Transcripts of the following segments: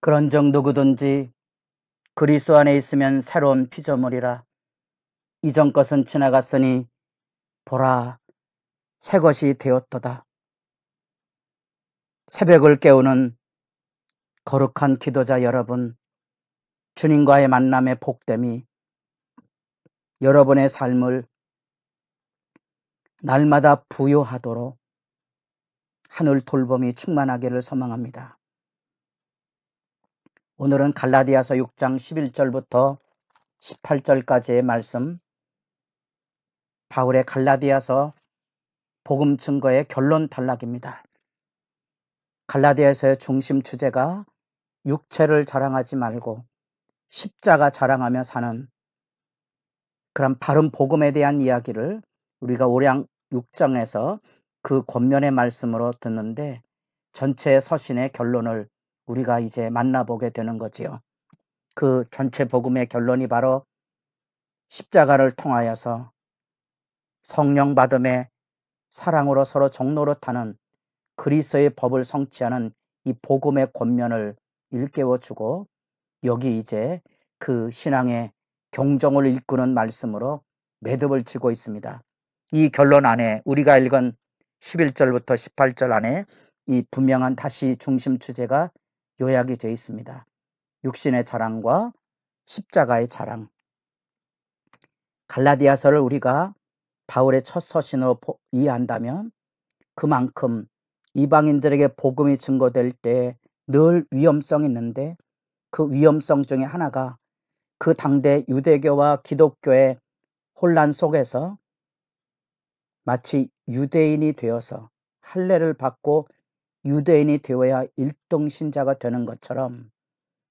그런즉 누구든지 그리스도 안에 있으면 새로운 피조물이라. 이전 것은 지나갔으니 보라, 새 것이 되었도다. 새벽을 깨우는 거룩한 기도자 여러분, 주님과의 만남의 복됨이 여러분의 삶을 날마다 부요하도록 하늘 돌봄이 충만하기를 소망합니다. 오늘은 갈라디아서 6장 11절부터 18절까지의 말씀, 바울의 갈라디아서 복음 증거의 결론 단락입니다. 갈라디아서의 중심 주제가 육체를 자랑하지 말고 십자가 자랑하며 사는 그런 바른 복음에 대한 이야기를 우리가 오량 6장에서 그 권면의 말씀으로 듣는데, 전체 서신의 결론을 우리가 이제 만나보게 되는 거지요. 그 전체 복음의 결론이 바로 십자가를 통하여서 성령 받음의 사랑으로 서로 종노릇하는 그리스도의 법을 성취하는 이 복음의 권면을 일깨워주고, 여기 이제 그 신앙의 경종을 일구는 말씀으로 매듭을 지고 있습니다. 이 결론 안에 우리가 읽은 11절부터 18절 안에 이 분명한 다시 중심 주제가 요약이 되어 있습니다. 육신의 자랑과 십자가의 자랑. 갈라디아서를 우리가 바울의 첫 서신으로 이해한다면 그만큼 이방인들에게 복음이 증거될 때 늘 위험성이 있는데, 그 위험성 중에 하나가 그 당대 유대교와 기독교의 혼란 속에서 마치 유대인이 되어서 할례를 받고 유대인이 되어야 일등신자가 되는 것처럼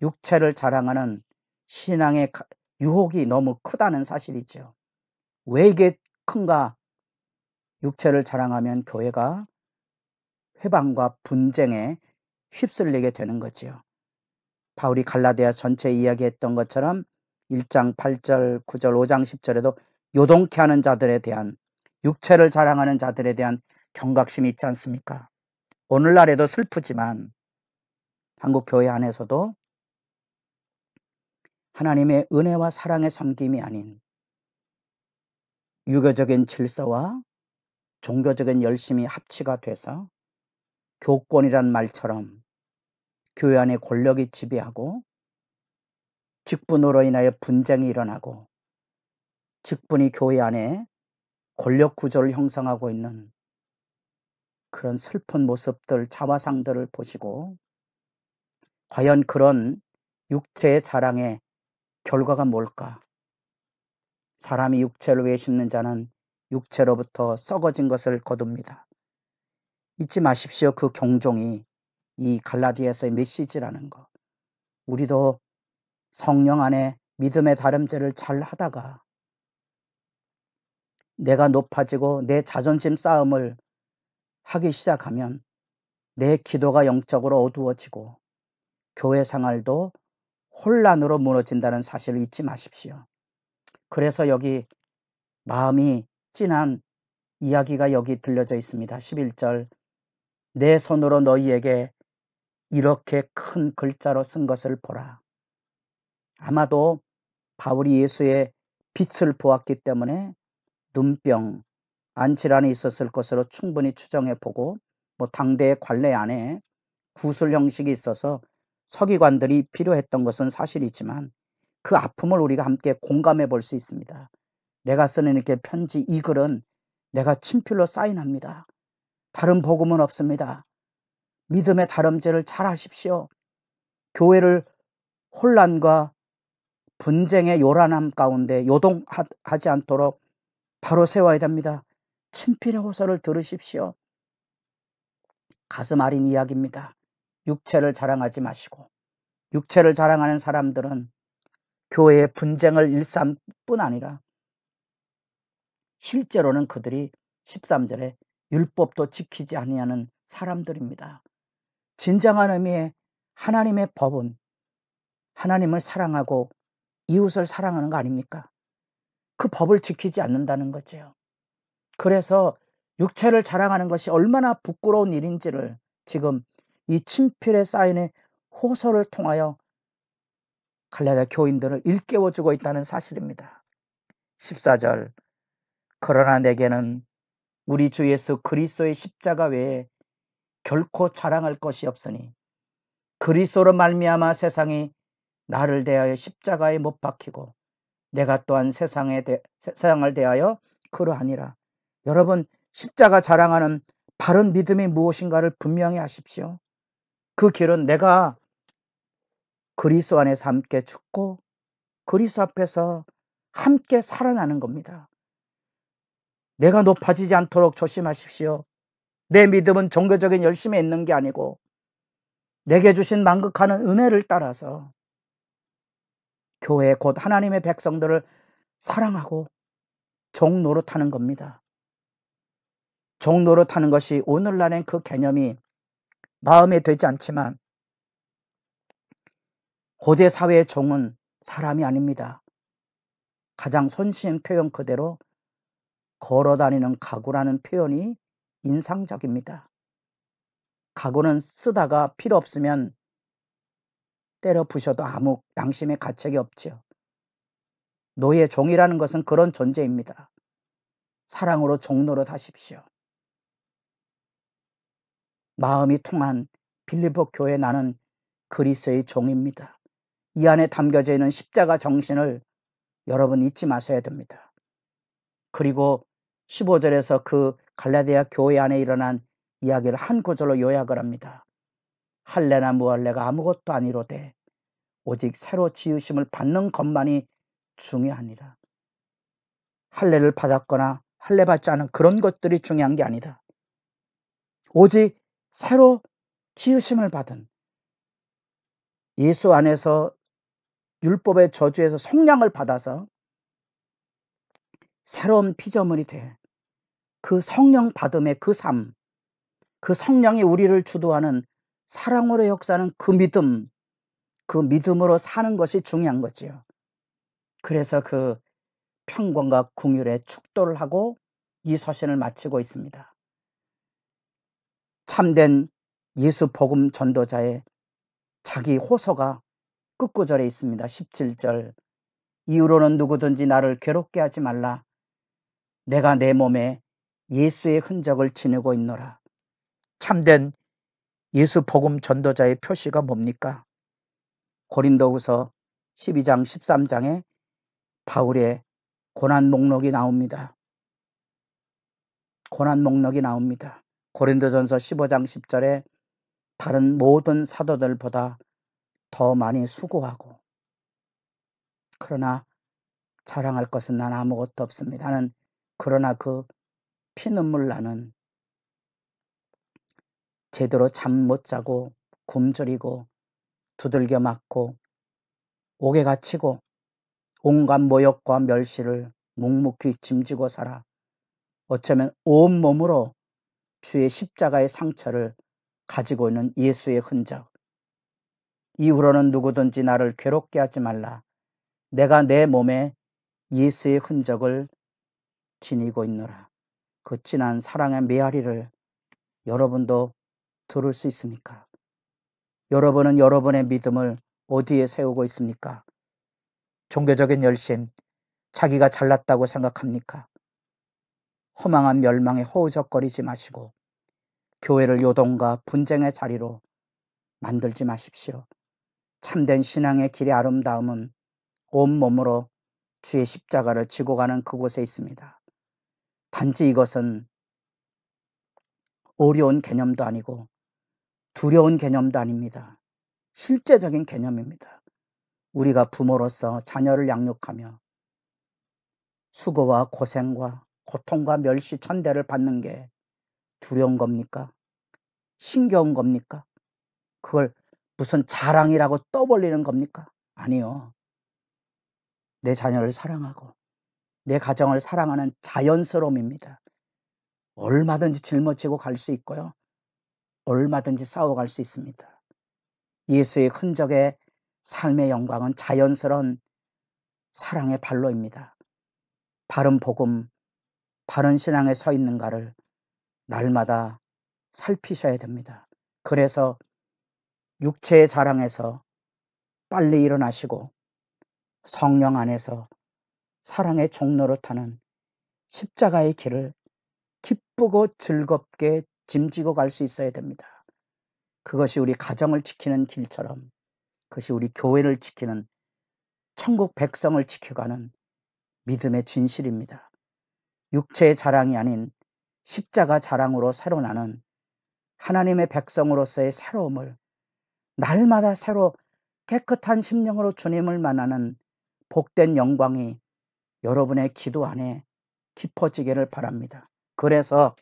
육체를 자랑하는 신앙의 유혹이 너무 크다는 사실이죠. 왜 이게 큰가? 육체를 자랑하면 교회가 회방과 분쟁에 휩쓸리게 되는 거지요. 바울이 갈라디아 전체 이야기했던 것처럼 1장 8절, 9절, 5장 10절에도 요동케 하는 자들에 대한, 육체를 자랑하는 자들에 대한 경각심이 있지 않습니까? 오늘날에도 슬프지만 한국 교회 안에서도 하나님의 은혜와 사랑의 섬김이 아닌 유교적인 질서와 종교적인 열심이 합치가 돼서 교권이란 말처럼 교회 안에 권력이 지배하고 직분으로 인하여 분쟁이 일어나고 직분이 교회 안에 권력 구조를 형성하고 있는 그런 슬픈 모습들, 자화상들을 보시고 과연 그런 육체의 자랑의 결과가 뭘까? 사람이 육체를 위해 심는 자는 육체로부터 썩어진 것을 거둡니다. 잊지 마십시오. 그 경종이 이 갈라디아서의 메시지라는 거. 우리도 성령 안에 믿음의 다름질을 잘 하다가 내가 높아지고 내 자존심 싸움을 하기 시작하면 내 기도가 영적으로 어두워지고 교회 생활도 혼란으로 무너진다는 사실을 잊지 마십시오. 그래서 여기 마음이 찐한 이야기가 여기 들려져 있습니다. 11절, 내 손으로 너희에게 이렇게 큰 글자로 쓴 것을 보라. 아마도 바울이 예수의 빛을 보았기 때문에 눈병, 안질환이 있었을 것으로 충분히 추정해보고, 당대의 관례 안에 구술 형식이 있어서 서기관들이 필요했던 것은 사실이지만 그 아픔을 우리가 함께 공감해 볼 수 있습니다. 내가 쓰는 이렇게 편지, 이 글은 내가 친필로 사인합니다. 다른 복음은 없습니다. 믿음의 다름질을 잘 하십시오. 교회를 혼란과 분쟁의 요란함 가운데 요동하지 않도록 바로 세워야 됩니다. 친필의 호소를 들으십시오. 가슴 아린 이야기입니다. 육체를 자랑하지 마시고, 육체를 자랑하는 사람들은 교회의 분쟁을 일삼 뿐 아니라 실제로는 그들이 13절에 율법도 지키지 아니하는 사람들입니다. 진정한 의미의 하나님의 법은 하나님을 사랑하고 이웃을 사랑하는 거 아닙니까? 그 법을 지키지 않는다는 거죠. 그래서 육체를 자랑하는 것이 얼마나 부끄러운 일인지를 지금 이 친필의 사인에 호소를 통하여 갈라디아 교인들을 일깨워주고 있다는 사실입니다. 14절 그러나 내게는 우리 주 예수 그리스도의 십자가 외에 결코 자랑할 것이 없으니 그리스도로 말미암아 세상이 나를 대하여 십자가에 못 박히고 내가 또한 세상을 대하여 그러하니라. 여러분, 십자가 자랑하는 바른 믿음이 무엇인가를 분명히 하십시오. 그 길은 내가 그리스도 안에서 함께 죽고 그리스도 앞에서 함께 살아나는 겁니다. 내가 높아지지 않도록 조심하십시오. 내 믿음은 종교적인 열심에 있는 게 아니고 내게 주신 만극하는 은혜를 따라서 교회 곧 하나님의 백성들을 사랑하고 종 노릇하는 겁니다. 종 노릇하는 것이 오늘날엔 그 개념이 마음에 되지 않지만 고대 사회의 종은 사람이 아닙니다. 가장 손쉬운 표현 그대로 걸어다니는 가구라는 표현이 인상적입니다. 가구는 쓰다가 필요 없으면 때려 부셔도 아무 양심의 가책이 없지요. 노예 종이라는 것은 그런 존재입니다. 사랑으로 종노릇 하십시오. 마음이 통한 빌립보 교회 나는 그리스도의 종입니다. 이 안에 담겨져 있는 십자가 정신을 여러분 잊지 마셔야 됩니다. 그리고 15절에서 그 갈라디아 교회 안에 일어난 이야기를 한 구절로 요약을 합니다. 할례나 무할례가 아무것도 아니로되 오직 새로 지으심을 받는 것만이 중요하니라. 할례를 받았거나 할례 받지 않은 그런 것들이 중요한 게 아니다. 오직 새로 지으심을 받은 예수 안에서 율법의 저주에서 속량을 받아서 새로운 피조물이 돼. 그 성령 받음의 그 삶, 그 성령이 우리를 주도하는 사랑으로 역사하는 그 믿음, 그 믿음으로 사는 것이 중요한 거지요. 그래서 그 평강과 긍휼에 축도를 하고 이 서신을 마치고 있습니다. 참된 예수 복음 전도자의 자기 호소가 끝구절에 있습니다. 17절 이후로는 누구든지 나를 괴롭게 하지 말라. 내가 내 몸에 예수의 흔적을 지니고 있노라. 참된 예수 복음 전도자의 표시가 뭡니까? 고린도후서 12장 13장에 바울의 고난 목록이 나옵니다. 고난 목록이 나옵니다. 고린도전서 15장 10절에 다른 모든 사도들보다 더 많이 수고하고 그러나 자랑할 것은 난 아무것도 없습니다. 나는 그러나 그 피눈물 나는 제대로 잠 못 자고 굶주리고 두들겨 맞고 옥에 갇히고 온갖 모욕과 멸시를 묵묵히 짐지고 살아 어쩌면 온몸으로 주의 십자가의 상처를 가지고 있는 예수의 흔적. 이후로는 누구든지 나를 괴롭게 하지 말라. 내가 내 몸에 예수의 흔적을 지니고 있노라. 그 진한 사랑의 메아리를 여러분도 들을 수 있습니까? 여러분은 여러분의 믿음을 어디에 세우고 있습니까? 종교적인 열심, 자기가 잘났다고 생각합니까? 허망한 멸망에 허우적거리지 마시고 교회를 요동과 분쟁의 자리로 만들지 마십시오. 참된 신앙의 길의 아름다움은 온몸으로 주의 십자가를 지고 가는 그곳에 있습니다. 단지 이것은 어려운 개념도 아니고 두려운 개념도 아닙니다. 실제적인 개념입니다. 우리가 부모로서 자녀를 양육하며 수고와 고생과 고통과 멸시 천대를 받는 게 두려운 겁니까? 힘겨운 겁니까? 그걸 무슨 자랑이라고 떠벌리는 겁니까? 아니요. 내 자녀를 사랑하고 내 가정을 사랑하는 자연스러움입니다. 얼마든지 짊어지고 갈 수 있고요. 얼마든지 싸워갈 수 있습니다. 예수의 흔적의 삶의 영광은 자연스러운 사랑의 발로입니다. 바른 복음, 바른 신앙에 서 있는가를 날마다 살피셔야 됩니다. 그래서 육체의 자랑에서 빨리 일어나시고 성령 안에서 사랑의 종로로 타는 십자가의 길을 기쁘고 즐겁게 짐지고 갈 수 있어야 됩니다. 그것이 우리 가정을 지키는 길처럼, 그것이 우리 교회를 지키는, 천국 백성을 지켜가는 믿음의 진실입니다. 육체의 자랑이 아닌 십자가 자랑으로 새로 나는 하나님의 백성으로서의 새로움을, 날마다 새로 깨끗한 심령으로 주님을 만나는 복된 영광이 여러분의 기도 안에 깊어지기를 바랍니다. 그래서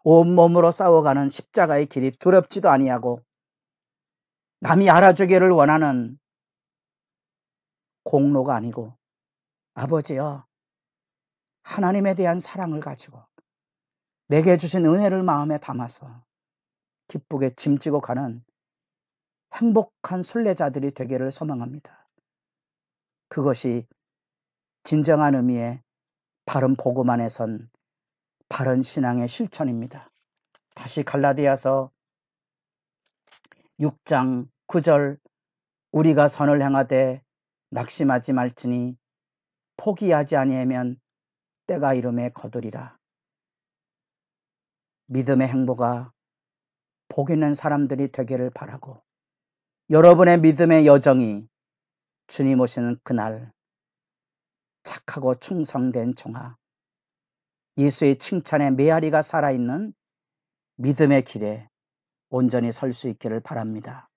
온몸으로 싸워가는 십자가의 길이 두렵지도 아니하고, 남이 알아주기를 원하는 공로가 아니고, 아버지여, 하나님에 대한 사랑을 가지고 내게 주신 은혜를 마음에 담아서 기쁘게 짐지고 가는 행복한 순례자들이 되기를 소망합니다. 그것이 진정한 의미의 바른 복음 안에 선 바른 신앙의 실천입니다. 다시 갈라디아서 6장 9절, 우리가 선을 행하되 낙심하지 말지니 포기하지 아니하면 때가 이름에 거두리라. 믿음의 행보가 복 있는 사람들이 되기를 바라고, 여러분의 믿음의 여정이 주님 오시는 그날 착하고 충성된 종아, 예수의 칭찬에 메아리가 살아있는 믿음의 길에 온전히 설 수 있기를 바랍니다.